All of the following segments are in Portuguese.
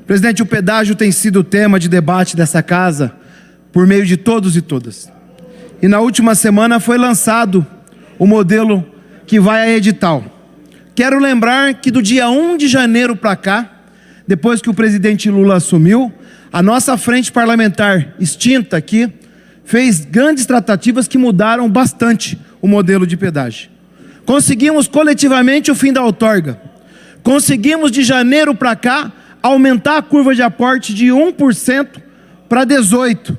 Presidente, o pedágio tem sido tema de debate dessa casa por meio de todos e todas. E na última semana foi lançado o modelo que vai a edital. Quero lembrar que do dia 1 de janeiro para cá, depois que o presidente Lula assumiu, a nossa frente parlamentar extinta aqui fez grandes tratativas que mudaram bastante o modelo de pedágio. Conseguimos coletivamente o fim da outorga. Conseguimos de janeiro para cá aumentar a curva de aporte de 1% para 18%.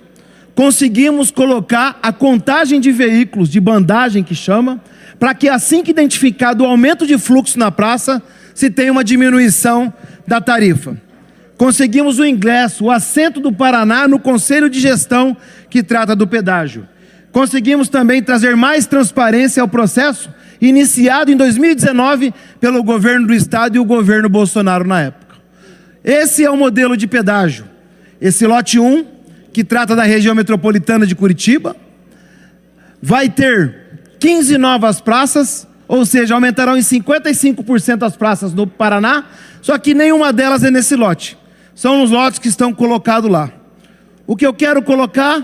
Conseguimos colocar a contagem de veículos, de bandagem que chama, para que assim que identificado o aumento de fluxo na praça, se tenha uma diminuição da tarifa. Conseguimos o ingresso, o assento do Paraná no Conselho de Gestão que trata do pedágio. Conseguimos também trazer mais transparência ao processo iniciado em 2019 pelo governo do estado e o governo Bolsonaro na época. Esse é o modelo de pedágio. Esse lote 1, que trata da região metropolitana de Curitiba, vai ter 15 novas praças, ou seja, aumentarão em 55% as praças no Paraná, só que nenhuma delas é nesse lote. São os lotes que estão colocados lá. O que eu quero colocar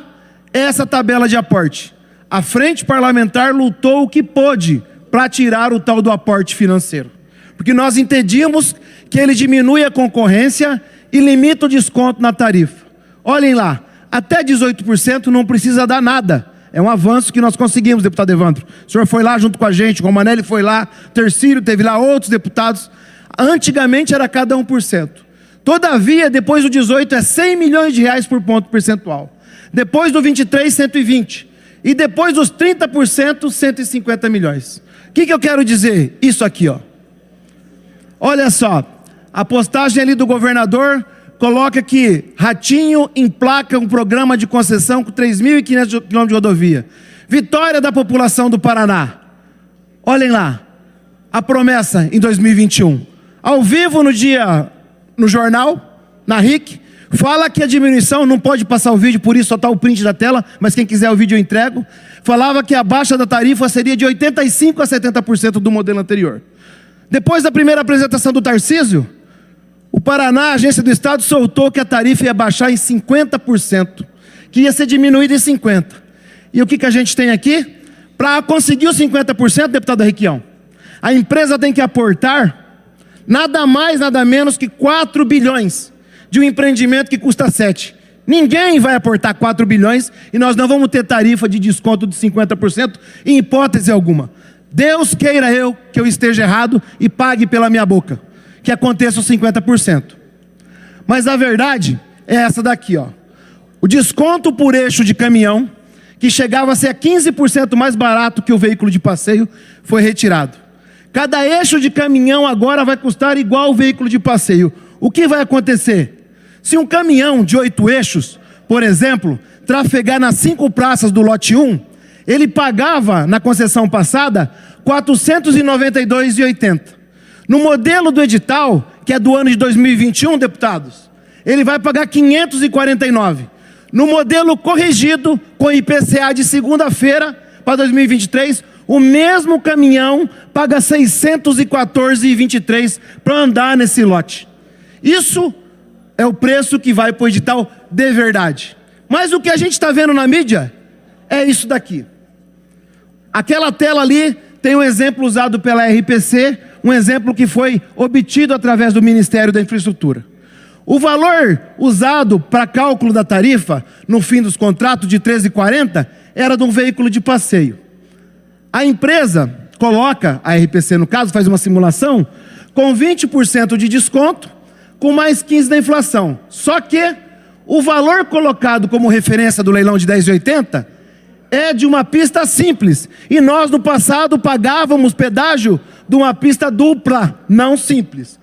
é essa tabela de aporte. A frente parlamentar lutou o que pôde para tirar o tal do aporte financeiro. Porque nós entendíamos que ele diminui a concorrência e limita o desconto na tarifa. Olhem lá, até 18% não precisa dar nada. É um avanço que nós conseguimos, deputado Evandro. O senhor foi lá junto com a gente, o Romanelli foi lá, Tercílio, teve lá outros deputados. Antigamente era cada 1%. Todavia, depois do 18 é 100 milhões de reais por ponto percentual. Depois do 23, 120. E depois dos 30%, 150 milhões. O que eu quero dizer? Isso aqui, ó. Olha só, a postagem ali do governador coloca que Ratinho emplaca um programa de concessão com 3.500 quilômetros de rodovia. Vitória da população do Paraná. Olhem lá, a promessa em 2021. Ao vivo no jornal, na RIC, fala que a diminuição, não pode passar o vídeo, por isso só está o print da tela, mas quem quiser o vídeo eu entrego. Falava que a baixa da tarifa seria de 85% a 70% do modelo anterior. Depois da primeira apresentação do Tarcísio, o Paraná, a agência do Estado, soltou que a tarifa ia baixar em 50%, que ia ser diminuída em 50%. E o que a gente tem aqui? Para conseguir os 50%, deputado Requião, a empresa tem que aportar nada mais, nada menos que 4 bilhões de um empreendimento que custa 7. Ninguém vai aportar 4 bilhões e nós não vamos ter tarifa de desconto de 50% em hipótese alguma. Deus queira que eu esteja errado e pague pela minha boca, que aconteça os 50%. Mas a verdade é essa daqui, ó. O desconto por eixo de caminhão, que chegava a ser 15% mais barato que o veículo de passeio, foi retirado. Cada eixo de caminhão agora vai custar igual ao veículo de passeio. O que vai acontecer? Se um caminhão de 8 eixos, por exemplo, trafegar nas 5 praças do lote 1, ele pagava, na concessão passada, R$ 492,80. No modelo do edital, que é do ano de 2021, deputados, ele vai pagar R$ 549. No modelo corrigido, com IPCA de segunda-feira para 2023, o mesmo caminhão paga R$ 614,23 para andar nesse lote. Isso é o preço que vai para o edital de verdade. Mas o que a gente está vendo na mídia é isso daqui. Aquela tela ali tem um exemplo usado pela RPC, um exemplo que foi obtido através do Ministério da Infraestrutura. O valor usado para cálculo da tarifa, no fim dos contratos de R$ 13,40, era de um veículo de passeio. A empresa coloca, a RPC no caso, faz uma simulação, com 20% de desconto, com mais 15% da inflação. Só que o valor colocado como referência do leilão de 10,80 é de uma pista simples. E nós, no passado, pagávamos pedágio de uma pista dupla, não simples.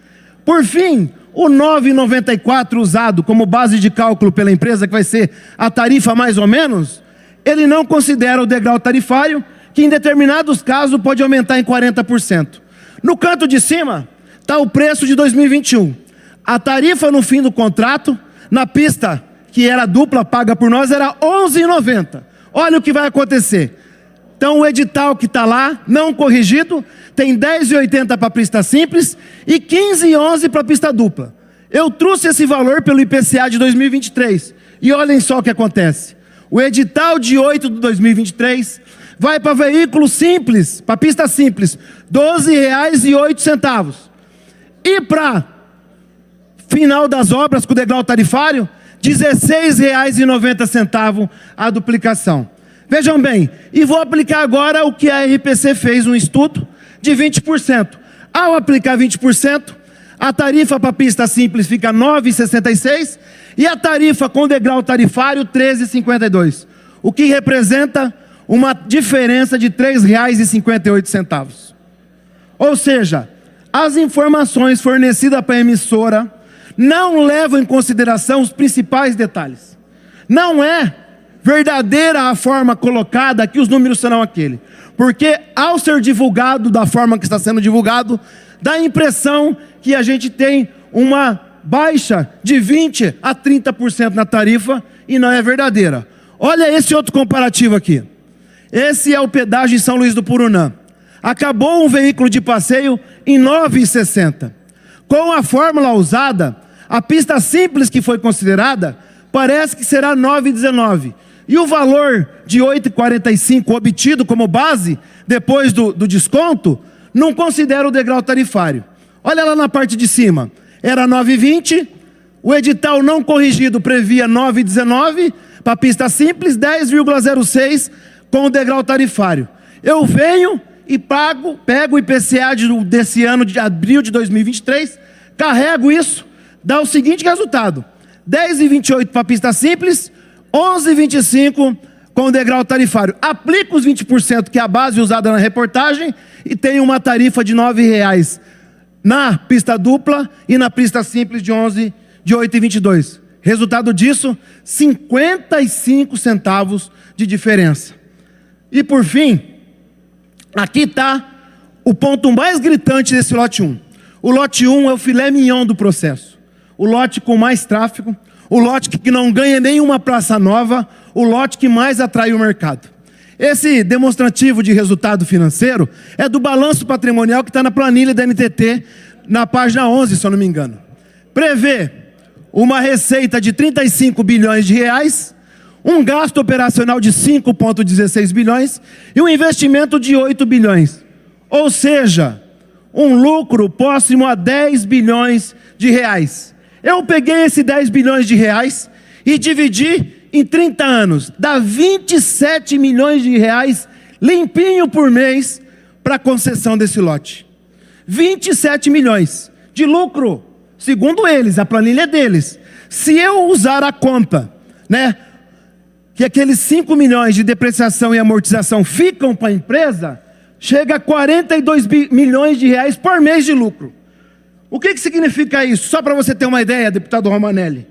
Por fim, o 9,94 usado como base de cálculo pela empresa, que vai ser a tarifa mais ou menos, ele não considera o degrau tarifário, que em determinados casos pode aumentar em 40%. No canto de cima está o preço de 2021. A tarifa no fim do contrato, na pista que era dupla paga por nós, era R$ 11,90. Olha o que vai acontecer. Então o edital que está lá, não corrigido, tem R$ 10,80 para pista simples e R$ 15,11 para pista dupla. Eu trouxe esse valor pelo IPCA de 2023. E olhem só o que acontece. O edital de 8 de 2023 vai para veículo simples, para pista simples, R$ 12,08. E para final das obras com degrau tarifário, R$ 16,90 a duplicação. Vejam bem, e vou aplicar agora o que a RPC fez, um estudo de 20%. Ao aplicar 20%, a tarifa para pista simples fica R$ 9,66 e a tarifa com degrau tarifário R$ 13,52, o que representa uma diferença de R$ 3,58. Ou seja, as informações fornecidas para a emissora não levam em consideração os principais detalhes. Não é verdadeira a forma colocada que os números serão aquele. Porque ao ser divulgado da forma que está sendo divulgado, dá a impressão que a gente tem uma baixa de 20% a 30% na tarifa e não é verdadeira. Olha esse outro comparativo aqui. Esse é o pedágio em São Luís do Purunã. Acabou um veículo de passeio em R$ 9,60. Com a fórmula usada, a pista simples que foi considerada parece que será R$ 9,19. E o valor de R$ 8,45 obtido como base, depois do desconto, não considera o degrau tarifário. Olha lá na parte de cima, era R$ 9,20, o edital não corrigido previa R$ 9,19, para pista simples, 10,06 com o degrau tarifário. Eu venho e pego o IPCA desse ano, de abril de 2023, carrego isso, dá o seguinte resultado: 10,28 para pista simples, 11,25 com o degrau tarifário. Aplico os 20%, que é a base usada na reportagem, e tenho uma tarifa de R$ 9,00 na pista dupla e na pista simples de 8,22. Resultado disso, 55 centavos de diferença. E por fim, aqui está o ponto mais gritante desse lote 1. O lote 1 é o filé mignon do processo. O lote com mais tráfego, o lote que não ganha nenhuma praça nova, o lote que mais atrai o mercado. Esse demonstrativo de resultado financeiro é do balanço patrimonial que está na planilha da NTT, na página 11, se eu não me engano. Prevê uma receita de 35 bilhões de reais, um gasto operacional de 5,16 bilhões e um investimento de 8 bilhões. Ou seja, um lucro próximo a 10 bilhões de reais. Eu peguei esse 10 bilhões de reais e dividi em 30 anos. Dá 27 milhões de reais limpinho por mês para a concessão desse lote. 27 milhões de lucro, segundo eles, a planilha é deles. Se eu usar a conta, né, que aqueles 5 milhões de depreciação e amortização ficam para a empresa, chega a 42 milhões de reais por mês de lucro. O que significa isso? Só para você ter uma ideia, deputado Romanelli.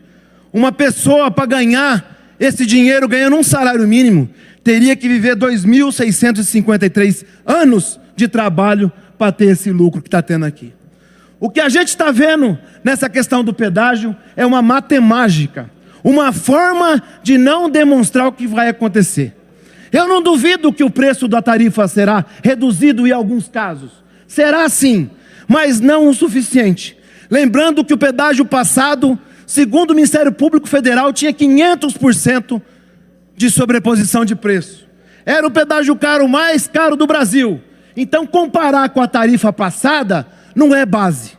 Uma pessoa, para ganhar esse dinheiro, ganhando um salário mínimo, teria que viver 2.653 anos de trabalho para ter esse lucro que está tendo aqui. O que a gente está vendo nessa questão do pedágio é uma matemática, uma forma de não demonstrar o que vai acontecer. Eu não duvido que o preço da tarifa será reduzido em alguns casos. Será sim, mas não o suficiente. Lembrando que o pedágio passado, segundo o Ministério Público Federal, tinha 500% de sobreposição de preço. Era o pedágio mais caro do Brasil. Então, comparar com a tarifa passada não é base.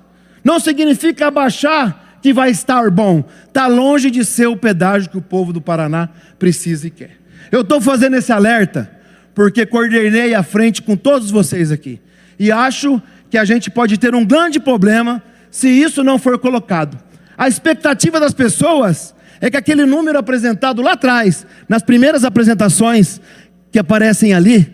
Não significa abaixar que vai estar bom. Está longe de ser o pedágio que o povo do Paraná precisa e quer. Eu estou fazendo esse alerta porque coordenei à frente com todos vocês aqui. E acho que a gente pode ter um grande problema se isso não for colocado. A expectativa das pessoas é que aquele número apresentado lá atrás, nas primeiras apresentações que aparecem ali,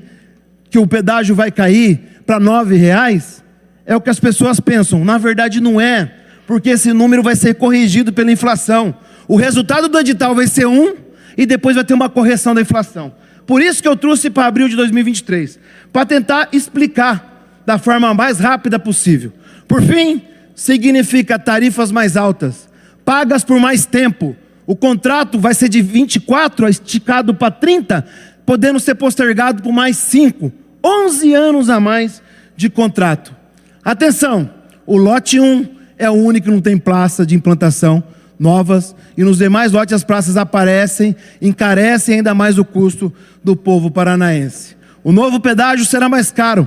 que o pedágio vai cair para R$ 9,00, é o que as pessoas pensam. Na verdade não é, porque esse número vai ser corrigido pela inflação. O resultado do edital vai ser 1 e depois vai ter uma correção da inflação. Por isso que eu trouxe para abril de 2023, para tentar explicar da forma mais rápida possível. Por fim, significa tarifas mais altas, pagas por mais tempo. O contrato vai ser de 24, esticado para 30, podendo ser postergado por mais 5, 11 anos a mais de contrato. Atenção, o lote 1 é o único que não tem praça de implantação novas, e nos demais lotes as praças aparecem, encarecem ainda mais o custo do povo paranaense. O novo pedágio será mais caro,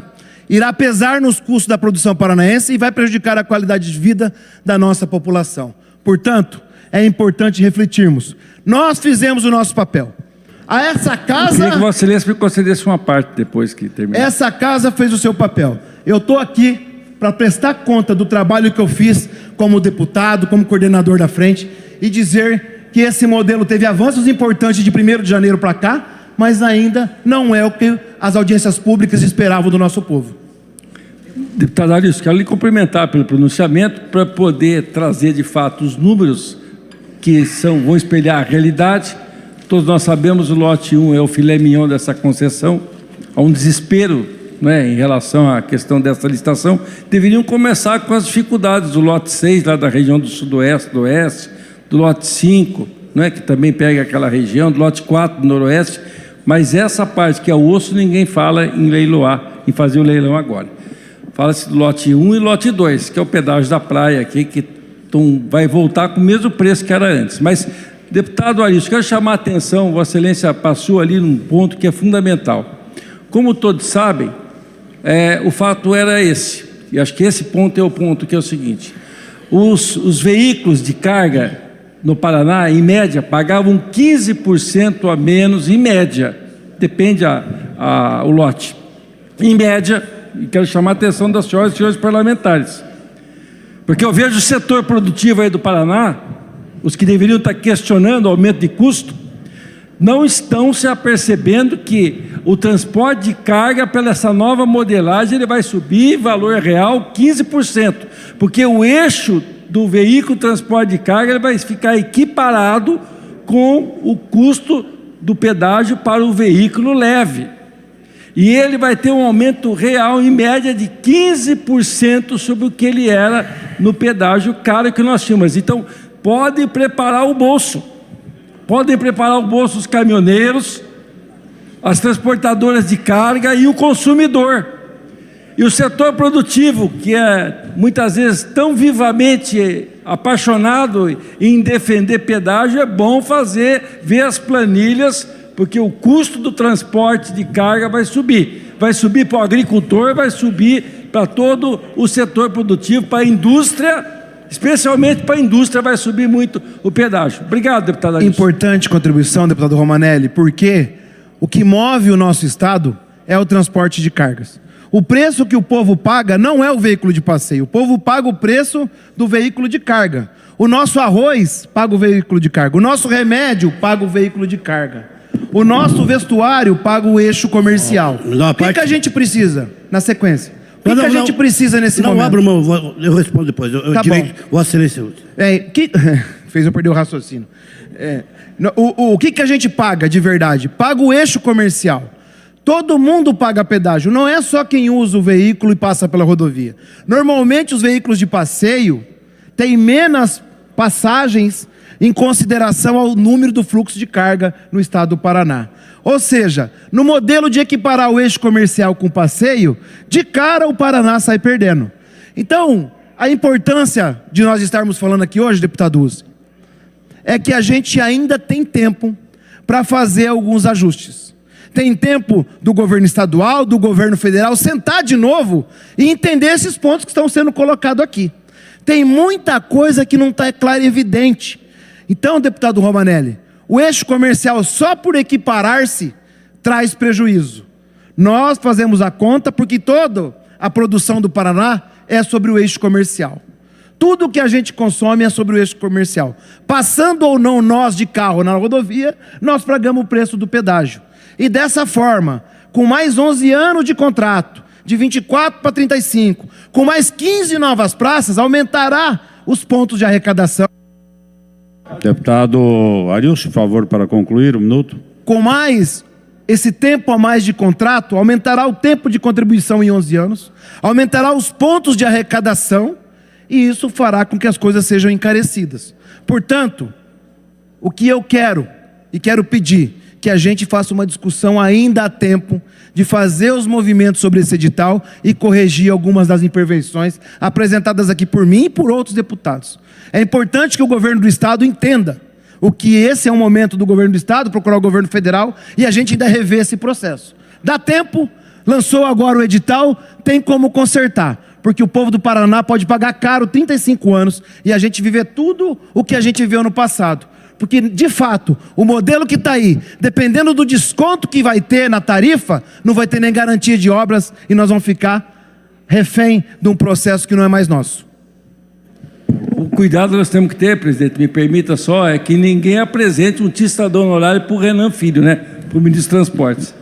irá pesar nos custos da produção paranaense e vai prejudicar a qualidade de vida da nossa população. Portanto, é importante refletirmos. Nós fizemos o nosso papel. A essa casa... Eu queria que Vossa Excelência me concedesse uma parte depois que terminar. Essa casa fez o seu papel. Eu estou aqui para prestar conta do trabalho que eu fiz como deputado, como coordenador da frente, e dizer que esse modelo teve avanços importantes de 1º de janeiro para cá, mas ainda não é o que as audiências públicas esperavam do nosso povo. Deputado Arilson, quero lhe cumprimentar pelo pronunciamento para poder trazer de fato os números que vão espelhar a realidade. Todos nós sabemos o lote 1 é o filé mignon dessa concessão, há um desespero, né, em relação à questão dessa licitação. Deveriam começar com as dificuldades do lote 6, lá da região do sudoeste, do oeste, do lote 5, né, que também pega aquela região, do lote 4 do noroeste, mas essa parte que é o osso, ninguém fala em leiloar, em fazer o leilão agora. Fala-se do lote 1 e lote 2, que é o pedágio da praia aqui, que vai voltar com o mesmo preço que era antes. Mas, deputado Arilson, quero chamar a atenção, Vossa Excelência passou ali num ponto que é fundamental. Como todos sabem, o fato era esse, e acho que esse ponto é o ponto, que é o seguinte: os veículos de carga no Paraná, em média, pagavam 15% a menos, em média, depende o lote, em média, e quero chamar a atenção das senhoras e senhores parlamentares, porque eu vejo o setor produtivo aí do Paraná, os que deveriam estar questionando o aumento de custo, não estão se apercebendo que o transporte de carga, pela essa nova modelagem, ele vai subir valor real 15%, porque o eixo do veículo transporte de carga ele vai ficar equiparado com o custo do pedágio para o veículo leve. E ele vai ter um aumento real, em média, de 15% sobre o que ele era no pedágio caro que nós tínhamos. Então, podem preparar o bolso. Podem preparar o bolso os caminhoneiros, as transportadoras de carga e o consumidor. E o setor produtivo, que é muitas vezes tão vivamente apaixonado em defender pedágio, é bom ver as planilhas, porque o custo do transporte de carga vai subir para o agricultor, vai subir para todo o setor produtivo, para a indústria, especialmente para a indústria vai subir muito o pedágio. Obrigado, deputado Arilson. Importante contribuição, deputado Romanelli, porque o que move o nosso estado é o transporte de cargas. O preço que o povo paga não é o veículo de passeio, o povo paga o preço do veículo de carga. O nosso arroz paga o veículo de carga, o nosso remédio paga o veículo de carga, o nosso vestuário paga o eixo comercial. O que a gente precisa na sequência? O que a gente precisa nesse momento? Não, abra mão, eu respondo depois. Tá bom. Vossa Excelência. Fez eu perder o raciocínio. O que a gente paga de verdade? Paga o eixo comercial. Todo mundo paga pedágio, não é só quem usa o veículo e passa pela rodovia. Normalmente os veículos de passeio têm menos passagens em consideração ao número do fluxo de carga no estado do Paraná. Ou seja, no modelo de equiparar o eixo comercial com o passeio, de cara o Paraná sai perdendo. Então, a importância de nós estarmos falando aqui hoje, deputado Uzzi, é que a gente ainda tem tempo para fazer alguns ajustes. Tem tempo do governo estadual, do governo federal, sentar de novo e entender esses pontos que estão sendo colocados aqui. Tem muita coisa que não está clara e evidente. Então, deputado Romanelli, o eixo comercial só por equiparar-se traz prejuízo. Nós fazemos a conta porque toda a produção do Paraná é sobre o eixo comercial. Tudo que a gente consome é sobre o eixo comercial. Passando ou não nós de carro na rodovia, nós pagamos o preço do pedágio. E dessa forma, com mais 11 anos de contrato, de 24 para 35, com mais 15 novas praças, aumentará os pontos de arrecadação. Deputado Arilson, por favor, para concluir, 1 minuto. Com mais esse tempo a mais de contrato, aumentará o tempo de contribuição em 11 anos, aumentará os pontos de arrecadação, e isso fará com que as coisas sejam encarecidas. Portanto, o que eu quero e quero pedir, que a gente faça uma discussão ainda há tempo de fazer os movimentos sobre esse edital e corrigir algumas das imperfeições apresentadas aqui por mim e por outros deputados. É importante que o governo do Estado entenda o que esse é um momento do governo do Estado, procurar o governo federal, e a gente ainda rever esse processo. Dá tempo, lançou agora o edital, tem como consertar, porque o povo do Paraná pode pagar caro 35 anos e a gente viver tudo o que a gente viveu no passado. Porque, de fato, o modelo que está aí, dependendo do desconto que vai ter na tarifa, não vai ter nem garantia de obras e nós vamos ficar refém de um processo que não é mais nosso. O cuidado nós temos que ter, presidente, me permita só, é que ninguém apresente um tistador honorário para o Renan Filho, né? Para o ministro dos Transportes.